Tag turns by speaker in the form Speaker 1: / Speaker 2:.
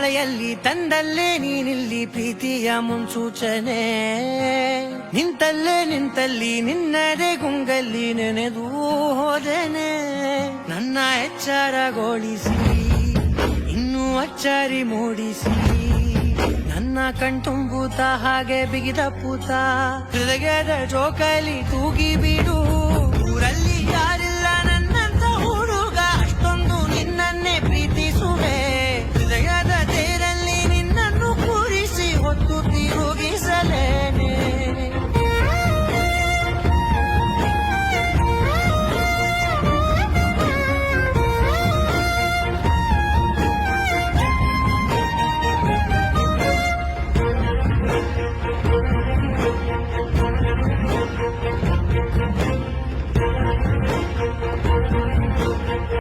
Speaker 1: ಮಳೆಯಲ್ಲಿ ತಂದಲ್ಲೇ ನೀನಿಲ್ಲಿ ಪ್ರೀತಿಯ ಮುನ್ಸೂಚನೆ ನಿಂತಲ್ಲಿ ನಿನ್ನದೇ ಗುಂಗಲ್ಲಿ ನೆನೆದು ಹೋದೆನೆ ನನ್ನ ಎಚ್ಚರಗೊಳಿಸಿ ಇನ್ನೂ ಅಚ್ಚರಿ ಮೂಡಿಸಿ ನನ್ನ ಕಣ್ತುಂಬುತ್ತ ಹಾಗೆ ಬಿಗಿದ ಪೂತ ಹೃದಯದ ಜೋಕಾಲಿ ತೂಗಿ ಬಿಡು